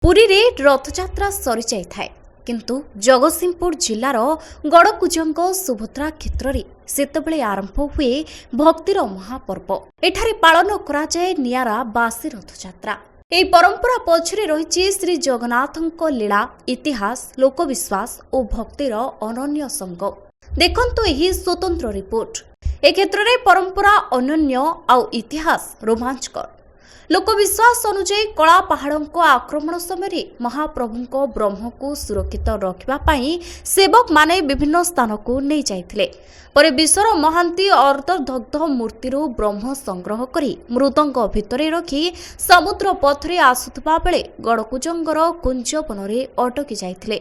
पुरी रे रथयात्रा सरी जाए किंतु जगतसिंहपुर जिलार गड़कुजंग सुभद्रा क्षेत्र में सेतबेले आरंभ हुए भक्तिर महापर्व। एठारे पालन कराए नियारा बासी रथयात्रा। ଏହି ପରମ୍ପରା ପଛରେ ରହିଛି ଶ୍ରୀ ଜଗନ୍ନାଥଙ୍କ ଲୀଳା, ଇତିହାସ, ଲୋକବିଶ୍ୱାସ ଓ ଭକ୍ତିର ଅନନ୍ୟ ସଙ୍ଗ। ଦେଖନ୍ତୁ ଏହି ସ୍ୱତନ୍ତ୍ର ରିପୋର୍ଟ। ଏ କ୍ଷେତ୍ରରେ ପରମ୍ପରା ଅନନ୍ୟ ଆଉ ଇତିହାସ ରୋମାଞ୍ଚକର। ଲୋକବିଶ୍ୱାସ ଅନୁଯାୟୀ କଳା ପାହାଡ଼ଙ୍କ ଆକ୍ରମଣ ସମୟରେ ମହାପ୍ରଭୁଙ୍କ ବ୍ରହ୍ମକୁ ସୁରକ୍ଷିତ ରଖିବା ପାଇଁ ସେବକମାନେ ବିଭିନ୍ନ ସ୍ଥାନକୁ ନେଇଯାଇଥିଲେ। ପରେ ବିଶ୍ୱର ମହାନ୍ତି ଅର୍ଦ୍ଧଦଗ୍ଧ ମୂର୍ତ୍ତିରୁ ବ୍ରହ୍ମ ସଂଗ୍ରହ କରି ମୃଦଙ୍ଗ ଭିତରେ ରଖି ସମୁଦ୍ର ପଥରେ ଆସୁଥିବା ବେଳେ ଗଡ଼କୁଜଙ୍ଗର କୁଞ୍ଜବନରେ ଅଟକି ଯାଇଥିଲେ।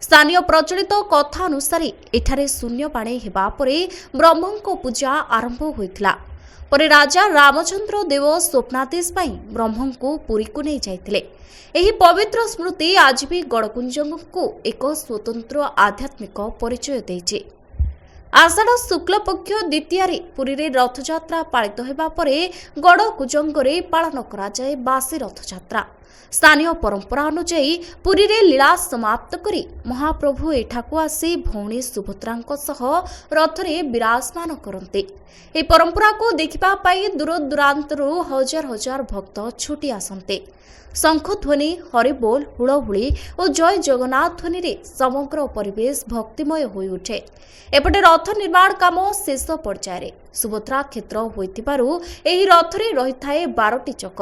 ସ୍ଥାନୀୟ ପ୍ରଚଳିତ କଥା ଅନୁସାରେ ଏଠାରେ ଶୂନ୍ୟପାଣି ହେବା ପରେ ବ୍ରହ୍ମଙ୍କ ପୂଜା ଆରମ୍ଭ ହୋଇଥିଲା। ପରେ ରାଜା ରାମଚନ୍ଦ୍ର ଦେବ ସ୍ୱପ୍ନାଦେଶ ପାଇଁ ବ୍ରହ୍ମଙ୍କୁ ପୁରୀକୁ ନେଇ ଯାଇଥିଲେ। ଏହି ପବିତ୍ର ସ୍ମୃତି ଆଜି ବି ଗଡ଼କୁଞ୍ଜଙ୍କୁ ଏକ ସ୍ୱତନ୍ତ୍ର ଆଧ୍ୟାତ୍ମିକ ପରିଚୟ ଦେଇଛି। ଆଷାଢ଼ ଶୁକ୍ଲପକ୍ଷ ଦ୍ୱିତୀୟାରେ ପୁରୀରେ ରଥଯାତ୍ରା ପାଳିତ ହେବା ପରେ ଗଡ଼କୁଜଙ୍ଗରେ ପାଳନ କରାଯାଏ ବାସି ରଥଯାତ୍ରା। ସ୍ଥାନୀୟ ପରମ୍ପରା ଅନୁଯାୟୀ ପୁରୀରେ ଲୀଳା ସମାପ୍ତ କରି ମହାପ୍ରଭୁ ଏଠାକୁ ଆସି ଭଉଣୀ ସୁଭଦ୍ରାଙ୍କ ସହ ରଥରେ ବିରାଜମାନ କରନ୍ତି। ଏହି ପରମ୍ପରାକୁ ଦେଖିବା ପାଇଁ ଦୂରଦୂରାନ୍ତରୁ ହଜାର ହଜାର ଭକ୍ତ ଛୁଟି ଆସନ୍ତି। ଶଙ୍ଖଧ୍ୱନି, ହରିବୋଲ, ହୁଳହୁଳି ଓ ଜୟ ଜଗନ୍ନାଥ ଧ୍ୱନିରେ ସମଗ୍ର ପରିବେଶ ଭକ୍ତିମୟ ହୋଇଉଠେ। ଏପଟେ ରଥ ନିର୍ମାଣ କାମ ଶେଷ ପର୍ଯ୍ୟାୟରେ ସୁଭଦ୍ରା କ୍ଷେତ୍ର ହୋଇଥିବାରୁ ଏହି ରଥରେ ରହିଥାଏ 12ଟି ଚକ।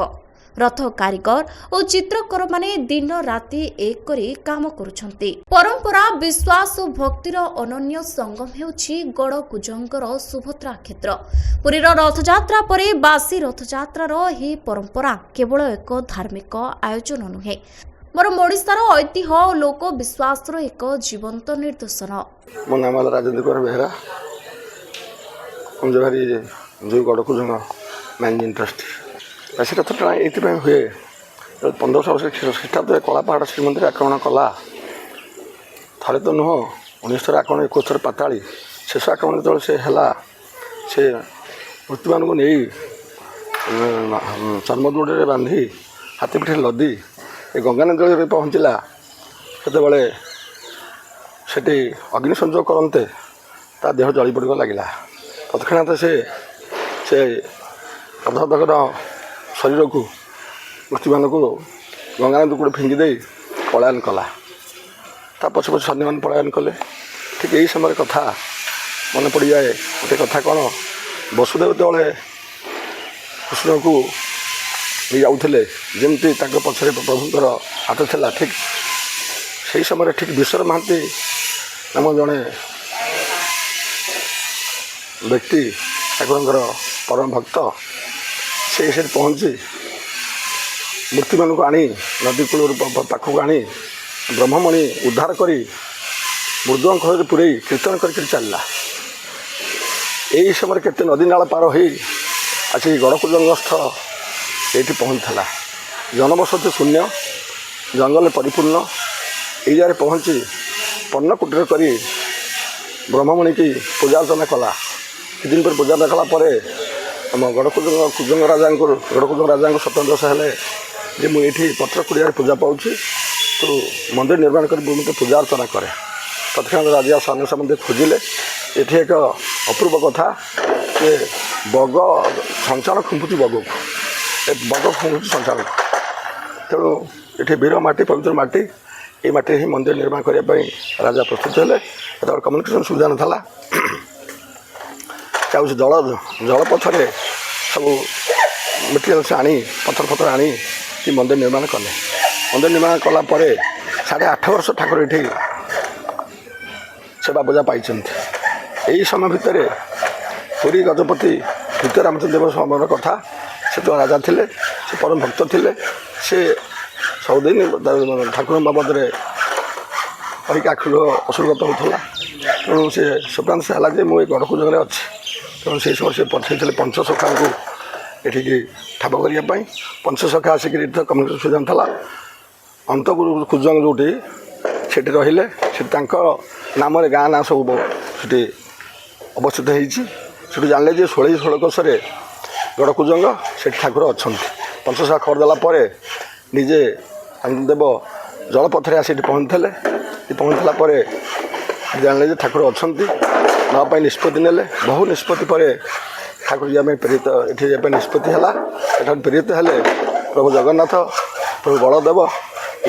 ରଥ କାରିଗର ଓ ଚିତ୍ରକରମାନେ ଦିନ ରାତି ଏକ କରି କାମ କରୁଛନ୍ତି। ପରମ୍ପରା, ବିଶ୍ୱାସ ଓ ଭକ୍ତିର ଅନନ୍ୟ ସଙ୍ଗମ ହେଉଛି ଗଡ଼କୁଜଙ୍ଗର ସୁଭଦ୍ରା କ୍ଷେତ୍ର। ପୁରୀର ରଥଯାତ୍ରା ପରେ ବାସି ରଥଯାତ୍ରାର ଏହି ପରମ୍ପରା କେବଳ ଏକ ଧାର୍ମିକ ଆୟୋଜନ ନୁହେଁ, ବରଂ ଓଡ଼ିଶାର ଐତିହ୍ୟ ଓ ଲୋକ ବିଶ୍ୱାସର ଏକ ଜୀବନ୍ତ ନିଦର୍ଶନ। ମୋ ନାମ ହେଲା ରାଜେନ୍ଦ୍ର କୁମାର ବେହେରା। କୁଞ୍ଜଭାରୀ ଯେଉଁ ଗଡ଼କୁଜଙ୍ଗ ମ୍ୟାନେଜିଂ ଟ୍ରଷ୍ଟି। ବାସି ରଥ ଟଣା ଏଇଥିପାଇଁ ହୁଏ, 1500 ବର୍ଷ ଖ୍ରୀଷ୍ଟାବ୍ଦରେ କଳାପାହାଡ଼ ଶ୍ରୀମନ୍ଦିର ଆକ୍ରମଣ କଲା। ଥରେ ତ ନୁହଁ, 19 ଥର ଆକ୍ରମଣ, 21 ଥର ପାତାଳି। ଶେଷ ଆକ୍ରମଣ ଯେତେବେଳେ ସେ ହେଲା, ସେ ମୃତ୍ୟୁମାନଙ୍କୁ ନେଇ ଚର୍ମଦଉଡ଼ିରେ ବାନ୍ଧି ହାତୀ ପିଠିରେ ଲଦି ଏ ଗଙ୍ଗାନଦୀରେ ପହଞ୍ଚିଲା। ସେତେବେଳେ ସେଠି ଅଗ୍ନି ସଂଯୋଗ କରନ୍ତେ ତା ଦେହ ଜଳି ପଡ଼ିବାକୁ ଲାଗିଲା। ତତ୍କ୍ଷଣାତ୍ ସେ ଅର୍ଦ୍ଧଦଗ୍ଧ ଶରୀରକୁ ମୃତ୍ୟୁମାନଙ୍କୁ ଗଙ୍ଗାନଦୀ କୂଳେ ଫିଙ୍ଗି ଦେଇ ପଳାୟନ କଲା। ତା ପଛେ ପଛେ ସୈନ୍ୟମାନେ ପଳାୟନ କଲେ। ଠିକ୍ ଏହି ସମୟରେ କଥା ମନେ ପଡ଼ିଯାଏ। ଗୋଟେ କଥା କ'ଣ, ବସୁଦେବ ଯେତେବେଳେ କୃଷ୍ଣକୁ ନେଇ ଯାଉଥିଲେ, ଯେମିତି ତାଙ୍କ ପଛରେ ପ୍ରଭୁଙ୍କର ହାତ ଥିଲା, ଠିକ୍ ସେହି ସମୟରେ ଠିକ୍ ବିଶ୍ୱର ମହାନ୍ତି ନାମ ଜଣେ ବ୍ୟକ୍ତି, ଠାକୁରଙ୍କର ପରମ ଭକ୍ତ, ସେ ସେଠି ପହଞ୍ଚି ମୂର୍ତ୍ତିମାନଙ୍କୁ ଆଣି ନଦୀ କୂଳରୁ ପାଖକୁ ଆଣି ବ୍ରହ୍ମମଣି ଉଦ୍ଧାର କରି ମୃଦଙ୍ଗ ଖୋଳରେ ପୁରେଇ କୀର୍ତ୍ତନ କରିକି ଚାଲିଲା। ଏହି ସମୟରେ କେତେ ନଦୀ ନାଳ ପାର ହୋଇ ଆସି ଗଡ଼କୁଜଙ୍ଗସ୍ଥ ଏଇଠି ପହଞ୍ଚିଥିଲା। ଜନବସତି ଶୂନ୍ୟ, ଜଙ୍ଗଲରେ ପରିପୂର୍ଣ୍ଣ। ଏଇ ଜାଗାରେ ପହଞ୍ଚି ପର୍ଣ୍ଣକୁଟୀର କରି ବ୍ରହ୍ମମଣିକି ପୂଜା ଅର୍ଚ୍ଚନା କଲା। କିଛି ଦିନ ପରେ ପୂଜା ଅର୍ଚ୍ଚନା କଲା ପରେ ଆମ ଗଡ଼କୁଜଙ୍ଗ ରାଜାଙ୍କ ସ୍ୱତନ୍ତ୍ର ହେଲେ ଯେ ମୁଁ ଏଇଠି ପତ୍ର କୁଡ଼ିଆରେ ପୂଜା ପାଉଛି, ତୁ ମନ୍ଦିର ନିର୍ମାଣ କରି ମୋତେ ପୂଜା ଅର୍ଚ୍ଚନା କରେ। ତତ୍କ୍ଷଣାତ୍ ରାଜା ସାନ ସମୁଦ୍ର ଖୋଜିଲେ। ଏଠି ଏକ ଅପୂର୍ବ କଥା ଯେ ବଗ ସଞ୍ଚାଳ ଖୁମ୍ପୁଛି ବଗକୁ, ଏ ବଗ ଖୁମ୍ପୁଛି ସଞ୍ଚାଳକୁ। ତେଣୁ ଏଠି ବୀର ମାଟି, ପବିତ୍ର ମାଟି, এই ମାଟିରେ ହିଁ ମନ୍ଦିର ନିର୍ମାଣ କରିବା ପାଇଁ ରାଜା ପ୍ରସ୍ତୁତ ହେଲେ। ସେତେବେଳେ କମ୍ୟୁନିକେସନ୍ ସୁବିଧା ନଥିଲା। ଜଳପଥରେ ସବୁ ମେଟେରିଆଲ୍ସ ଆଣି, ପଥର ଆଣି କି ମନ୍ଦିର ନିର୍ମାଣ କଲେ। ମନ୍ଦିର ନିର୍ମାଣ କଲା ପରେ 8.5 ବର୍ଷ ଠାକୁର ଏଠି ସେବା ପୂଜା ପାଇଛନ୍ତି। ଏହି ସମୟ ଭିତରେ ପୁରୀ ଗଜପତି ଦ୍ୱିତୀୟ ରାମଚନ୍ଦ୍ର ଦେବ ସମୟର କଥା। ସେ ତ ରାଜା ଥିଲେ, ସେ ପରମ ଭକ୍ତ ଥିଲେ। ସେ ସବୁଦିନ ଠାକୁରଙ୍କ ବାବଦରେ କହିକି ଆଖିରୁ ଅସୁରଗତ ହେଉଥିଲା। ତେଣୁ ସେ ସ୍ୱପ୍ନାଦେଶ ହେଲା ଯେ ମୁଁ ଏ ଗଡ଼କୁଜଙ୍ଗରେ ଅଛି। ତେଣୁ ସେହି ସମୟରେ ସେ ପଠାଇଥିଲେ ପଞ୍ଚସଖାଙ୍କୁ ଏଠିକି ଠାବ କରିବା ପାଇଁ। ପଞ୍ଚସଖା ଆସିକି ଏଠି କମ୍ୟୁନିକେସନ୍ ସୁବିଧା ନଥିଲା। ଅନ୍ତପୁର କୁଜଙ୍ଗ ଯେଉଁଠି, ସେଠି ରହିଲେ। ସେଠି ତାଙ୍କ ନାମରେ ଗାଁ ନାଁ ସବୁ ସେଠି ଅବସ୍ଥିତ ହେଇଛି। ସେଠୁ ଜାଣିଲେ ଯେ 16 ଗଡ଼କୁଜଙ୍ଗ, ସେଠି ଠାକୁର ଅଛନ୍ତି। ପଞ୍ଚସଖା ଖବର ଦେଲା ପରେ ନିଜେ ଆନନ୍ଦଦେବ ଜଳପଥରେ ଆସି ଏଠି ପହଞ୍ଚିଥିଲେ। ପହଞ୍ଚିଲା ପରେ ଜାଣିଲେ ଯେ ଠାକୁର ଅଛନ୍ତି, ନେବା ପାଇଁ ନିଷ୍ପତ୍ତି ନେଲେ। ବହୁ ନିଷ୍ପତ୍ତି ପରେ ଠାକୁର ଯିବା ପାଇଁ ପ୍ରେରିତ, ଏଠି ଯିବା ପାଇଁ ନିଷ୍ପତ୍ତି ହେଲା। ଏଠାରୁ ପ୍ରେରିତ ହେଲେ ପ୍ରଭୁ ଜଗନ୍ନାଥ, ପ୍ରଭୁ ବଳଦେବ।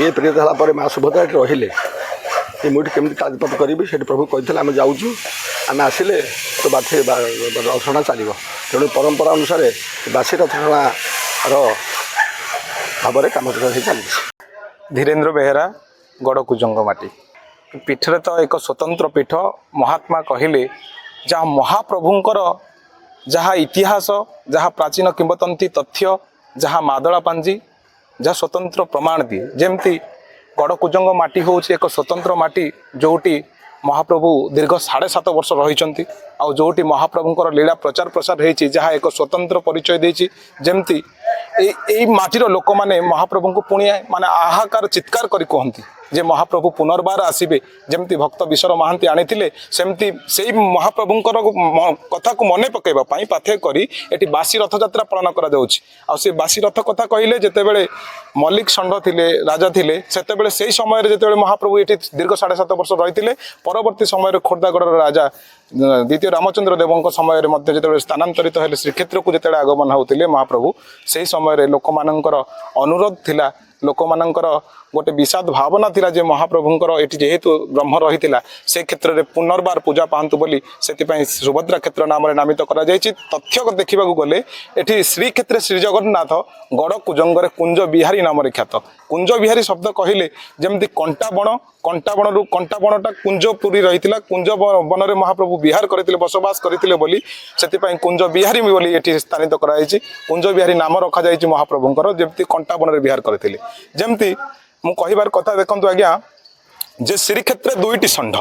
ଇଏ ପ୍ରେରିତ ହେଲା ପରେ ମା' ସୁଭଦ୍ରା ଏଠି ରହିଲେ। ମୁଁ ଏଠି କେମିତି କାଳୀପଥ କରିବି, ସେଠି ପ୍ରଭୁ କହିଥିଲେ ଆମେ ଯାଉଛୁ, ଆମେ ଆସିଲେ ତ ରଥଟଣା ଚାଲିବ। ତେଣୁ ପରମ୍ପରା ଅନୁସାରେ ବାସି ରଥଟଣାର ଭାବରେ କାମ ହେଇ ଚାଲିଛି। ଧୀରେନ୍ଦ୍ର ବେହେରା, ଗଡ଼କୁଜଙ୍ଗ ମାଟି ପୀଠରେ ତ ଏକ ସ୍ୱତନ୍ତ୍ର ପୀଠ। ମହାତ୍ମା କହିଲେ ଯାହା ମହାପ୍ରଭୁଙ୍କର ଯାହା ଇତିହାସ, ଯାହା ପ୍ରାଚୀନ କିମ୍ବଦନ୍ତୀ ତଥ୍ୟ, ଯାହା ମାଦଳା ପାଞ୍ଜି, ଯାହା ସ୍ୱତନ୍ତ୍ର ପ୍ରମାଣ ଦିଏ। ଯେମିତି ଗଡ଼କୁଜଙ୍ଗ ମାଟି ହେଉଛି ଏକ ସ୍ୱତନ୍ତ୍ର ମାଟି, ଯେଉଁଠି ମହାପ୍ରଭୁ ଦୀର୍ଘ 7.5 ବର୍ଷ ରହିଛନ୍ତି, ଆଉ ଯେଉଁଠି ମହାପ୍ରଭୁଙ୍କର ଲୀଳା ପ୍ରଚାର ପ୍ରସାର ହେଇଛି, ଯାହା ଏକ ସ୍ୱତନ୍ତ୍ର ପରିଚୟ ଦେଇଛି। ଯେମିତି ଏଇ ମାଟିର ଲୋକମାନେ ମହାପ୍ରଭୁଙ୍କୁ ପୁଣି ମାନେ ଆହାକାର ଚିତ୍କାର କରି କୁହନ୍ତି ଯେ ମହାପ୍ରଭୁ ପୁନର୍ବାର ଆସିବେ। ଯେମିତି ଭକ୍ତ ବିଶ୍ୱର ମହାନ୍ତି ଆଣିଥିଲେ, ସେମିତି ସେଇ ମହାପ୍ରଭୁଙ୍କର କଥାକୁ ମନେ ପକାଇବା ପାଇଁ ପାଥେୟ କରି ଏଠି ବାସି ରଥଯାତ୍ରା ପାଳନ କରାଯାଉଛି। ଆଉ ସେ ବାସି ରଥ କଥା କହିଲେ, ଯେତେବେଳେ ମଲ୍ଲିକ ଷଣ୍ଢ ଥିଲେ, ରାଜା ଥିଲେ, ସେତେବେଳେ ସେଇ ସମୟରେ ଯେତେବେଳେ ମହାପ୍ରଭୁ ଏଠି ଦୀର୍ଘ 7.5 ବର୍ଷ ରହିଥିଲେ, ପରବର୍ତ୍ତୀ ସମୟରେ ଖୋର୍ଦ୍ଧାଗଡ଼ର ରାଜା ଦ୍ୱିତୀୟ ରାମଚନ୍ଦ୍ର ଦେବଙ୍କ ସମୟରେ ମଧ୍ୟ ଯେତେବେଳେ ସ୍ଥାନାନ୍ତରିତ ହେଲେ ଶ୍ରୀକ୍ଷେତ୍ରକୁ, ଯେତେବେଳେ ଆଗମନ ହେଉଥିଲେ ମହାପ୍ରଭୁ, ସେହି ସମୟରେ ଲୋକମାନଙ୍କର ଅନୁରୋଧ ଥିଲା, ଲୋକମାନଙ୍କର ଗୋଟେ ବିଷାଦ ଭାବନା ଥିଲା ଯେ ମହାପ୍ରଭୁଙ୍କର ଏଠି ଯେହେତୁ ବ୍ରହ୍ମ ରହିଥିଲା, ସେ କ୍ଷେତ୍ରରେ ପୁନର୍ବାର ପୂଜା ପାଆନ୍ତୁ ବୋଲି ସେଥିପାଇଁ ସୁଭଦ୍ରା କ୍ଷେତ୍ର ନାମରେ ନାମିତ କରାଯାଇଛି। ତଥ୍ୟ ଦେଖିବାକୁ ଗଲେ ଏଠି ଶ୍ରୀକ୍ଷେତ୍ରରେ ଶ୍ରୀଜଗନ୍ନାଥ ଗଡ଼କୁଜଙ୍ଗରେ କୁଞ୍ଜ ବିହାରୀ ନାମରେ ଖ୍ୟାତ। କୁଞ୍ଜ ବିହାରୀ ଶବ୍ଦ କହିଲେ ଯେମିତି କଣ୍ଟାବଣ, କଣ୍ଟାବଣରୁ କଣ୍ଟାବଣଟା କୁଞ୍ଜ ପୁରୀ ରହିଥିଲା, କୁଞ୍ଜ ବନରେ ମହାପ୍ରଭୁ ବିହାର କରିଥିଲେ, ବସବାସ କରିଥିଲେ ବୋଲି ସେଥିପାଇଁ କୁଞ୍ଜ ବିହାରୀ ବୋଲି ଏଠି ସ୍ଥାନିତ କରାଯାଇଛି। କୁଞ୍ଜ ବିହାରୀ ନାମ ରଖାଯାଇଛି ମହାପ୍ରଭୁଙ୍କର, ଯେମିତି କଣ୍ଟାବଣରେ ବିହାର କରିଥିଲେ। ଯେମିତି ମୁଁ କହିବାର କଥା ଦେଖନ୍ତୁ ଆଜ୍ଞା, ଯେ ଶ୍ରୀକ୍ଷେତ୍ରରେ 2ଟି ଷଣ୍ଢ,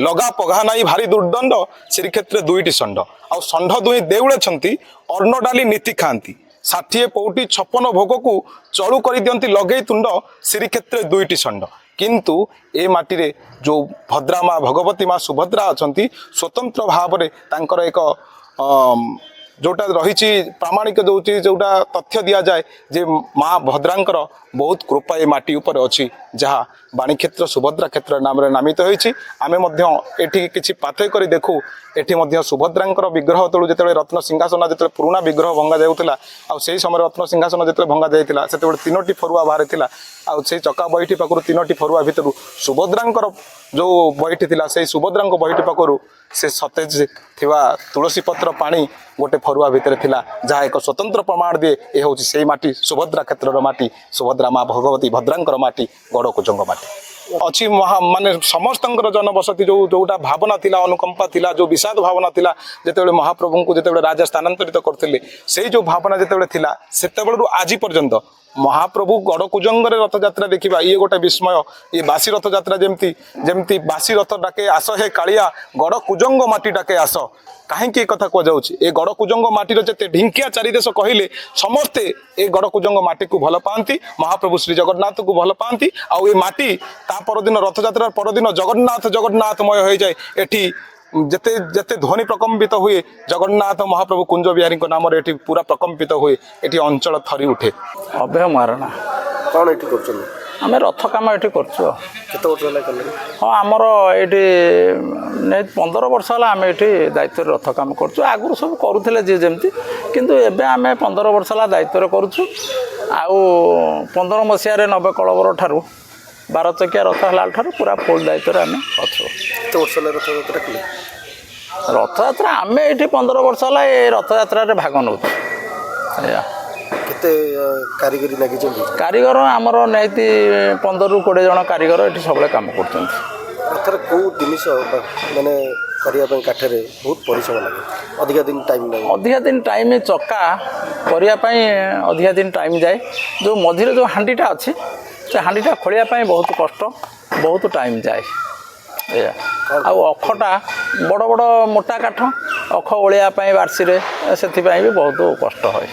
ଲଗା ପଘା ନାଇଁ ଭାରି ଦୁର୍ଦ୍ଦଣ୍ଡ, ଶ୍ରୀକ୍ଷେତ୍ରରେ 2ଟି ଷଣ୍ଢ, ଆଉ ଷଣ୍ଢ ଦୁହିଁ ଦେଉଳେଛନ୍ତି, ଅନ୍ନ ଡାଲି ନୀତି ଖାଆନ୍ତି, 60 ପଉଟି 56 ଭୋଗକୁ ଚଳୁ କରିଦିଅନ୍ତି ଲଗେଇ ତୁଣ୍ଡ, ଶ୍ରୀକ୍ଷେତ୍ରରେ 2ଟି ଷଣ୍ଢ। କିନ୍ତୁ ଏ ମାଟିରେ ଯେଉଁ ଭଦ୍ରା ମା ଭଗବତୀ ମା ସୁଭଦ୍ରା ଅଛନ୍ତି, ସ୍ୱତନ୍ତ୍ର ଭାବରେ ତାଙ୍କର ଏକ ଯେଉଁଟା ରହିଛି ପ୍ରାମାଣିକ ଯେଉଁଟା ତଥ୍ୟ ଦିଆଯାଏ ଯେ ମା ଭଦ୍ରାଙ୍କର ବହୁତ କୃପା ଏ ମାଟି ଉପରେ ଅଛି, ଯାହା ବାଣୀକ୍ଷେତ୍ର ସୁଭଦ୍ରା କ୍ଷେତ୍ର ନାମରେ ନାମିତ ହୋଇଛି। ଆମେ ମଧ୍ୟ ଏଠି କିଛି ପାଥେୟ କରି ଦେଖୁ, ଏଠି ମଧ୍ୟ ସୁଭଦ୍ରାଙ୍କର ବିଗ୍ରହ ତଳୁ ଯେତେବେଳେ ରତ୍ନ ସିଂହାସନ, ଯେତେବେଳେ ପୁରୁଣା ବିଗ୍ରହ ଭଙ୍ଗା ଯାଉଥିଲା, ଆଉ ସେହି ସମୟରେ ରତ୍ନ ସିଂହାସନ ଯେତେବେଳେ ଭଙ୍ଗା ଯାଇଥିଲା, ସେତେବେଳେ 3ଟି ଫରୁଆ ବାହାରିଥିଲା, ଆଉ ସେଇ ଚକା ବହିଟି ପାଖରୁ 3ଟି ଫରୁଆ ଭିତରୁ ସୁଭଦ୍ରାଙ୍କର ଯେଉଁ ବହିଟି ଥିଲା, ସେଇ ସୁଭଦ୍ରାଙ୍କ ବହିଟି ପାଖରୁ ସେ ସତେଜ ଥିବା ତୁଳସୀ ପତ୍ର ପାଣି ଗୋଟେ ଫରୁଆ ଭିତରେ ଥିଲା, ଯାହା ଏକ ସ୍ୱତନ୍ତ୍ର ପ୍ରମାଣ ଦିଏ ଏ ହେଉଛି ସେଇ ମାଟି, ସୁଭଦ୍ରା କ୍ଷେତ୍ରର ମାଟି, ସୁଭଦ୍ରା ମା ଭଗବତୀ ଭଦ୍ରାଙ୍କର ମାଟି, ଗଡ଼କୁଜଙ୍ଗ ମାଟି ଅଛି। ମାନେ ସମସ୍ତଙ୍କର ଜନବସତି ଯେଉଁଟା ଭାବନା ଥିଲା, ଅନୁକମ୍ପା ଥିଲା, ଯେଉଁ ବିଷାଦ ଭାବନା ଥିଲା, ଯେତେବେଳେ ମହାପ୍ରଭୁଙ୍କୁ ଯେତେବେଳେ ରାଜା ସ୍ଥାନାନ୍ତରିତ କରିଥିଲେ, ସେଇ ଯେଉଁ ଭାବନା ଯେତେବେଳେ ଥିଲା, ସେତେବେଳରୁ ଆଜି ପର୍ଯ୍ୟନ୍ତ ମହାପ୍ରଭୁ ଗଡ଼କୁଜଙ୍ଗରେ ରଥଯାତ୍ରା ଦେଖିବା ଇଏ ଗୋଟେ ବିସ୍ମୟ। ଇଏ ବାସି ରଥଯାତ୍ରା ଯେମିତି ବାସି ରଥ ଡାକେ ଆସ ହେ କାଳିଆ, ଗଡ଼କୁଜଙ୍ଗ ମାଟି ଡାକେ ଆସ। କାହିଁକି ଏ କଥା କୁହାଯାଉଛି? ଏ ଗଡ଼କୁଜଙ୍ଗ ମାଟିର ଯେତେ ଢିଙ୍କିଆ ଚାରିଦେଶ କହିଲେ ସମସ୍ତେ ଏ ଗଡ଼କୁଜଙ୍ଗ ମାଟିକୁ ଭଲ ପାଆନ୍ତି, ମହାପ୍ରଭୁ ଶ୍ରୀ ଜଗନ୍ନାଥକୁ ଭଲ ପାଆନ୍ତି। ଆଉ ଏ ମାଟି ତା ପରଦିନ, ରଥଯାତ୍ରାର ପରଦିନ ଜଗନ୍ନାଥମୟ ହୋଇଯାଏ। ଏଠି ଯେତେ ଯେତେ ଧ୍ୱନି ପ୍ରକମ୍ପିତ ହୁଏ, ଜଗନ୍ନାଥ ମହାପ୍ରଭୁ କୁଞ୍ଜ ବିହାରୀଙ୍କ ନାମରେ ଏଠି ପୁରା ପ୍ରକମ୍ପିତ ହୁଏ, ଏଠି ଅଞ୍ଚଳ ଥରି ଉଠେ। ଅଭୟ ମହାରଣା। କ'ଣ ଏଠି କରୁଛନ୍ତି? ଆମେ ରଥ କାମ ଏଠି କରୁଛୁ। କେତେ ବର୍ଷ ହେଲା କଲେ? ହଁ, ଆମର ଏଇଠି 15 ବର୍ଷ ହେଲା ଆମେ ଏଠି ଦାୟିତ୍ୱରେ ରଥ କାମ କରୁଛୁ। ଆଗରୁ ସବୁ କରୁଥିଲେ ଯିଏ ଯେମିତି, କିନ୍ତୁ ଏବେ ଆମେ 15 ବର୍ଷ ହେଲା ଦାୟିତ୍ୱରେ କରୁଛୁ। ଆଉ 15 ମସିହାରେ ନବକଳବର ଠାରୁ 12 ଚକିଆ ରଥ ହେଲା ଠାରୁ ପୁରା ଫୁଲ୍ ଦାୟିତ୍ୱରେ ଆମେ ଅଛୁ। କେତେ ବର୍ଷ ହେଲା ରଥଯାତ୍ରା କଲେ? ରଥଯାତ୍ରା ଆମେ ଏଠି 15 ବର୍ଷ ହେଲା ଏ ରଥଯାତ୍ରାରେ ଭାଗ ନେଉଛୁ। ଏଇଆ। କେତେ କାରିଗରୀ ଲାଗିଛନ୍ତି? କାରିଗର ଆମର ନିହାତି 15ରୁ 20 ଜଣ କାରିଗର ଏଠି ସବୁବେଳେ କାମ କରୁଛନ୍ତି। ରଥରେ କେଉଁ ଜିନିଷ ମାନେ କରିବା ପାଇଁ କାଠରେ ବହୁତ ପରିଶ୍ରମ ଲାଗେ, ଅଧିକା ଦିନ ଟାଇମ୍ ଲାଗେ? ଅଧିକା ଦିନ ଟାଇମ୍ ଚକା କରିବା ପାଇଁ ଅଧିକା ଦିନ ଟାଇମ୍ ଯାଏ। ଯେଉଁ ମଝିରେ ଯେଉଁ ହାଣ୍ଡିଟା ଅଛି, ସେ ହାଣ୍ଡିଟା ଖୋଳିବା ପାଇଁ ବହୁତ କଷ୍ଟ, ବହୁତ ଟାଇମ୍ ଯାଏ। ଏଇଆ। ଆଉ ଅଖଟା ବଡ଼ ବଡ଼ ମୋଟା କାଠ, ଅଖ ଓଳିବା ପାଇଁ ବାର୍ଷିରେ, ସେଥିପାଇଁ ବି ବହୁତ କଷ୍ଟ ହୁଏ।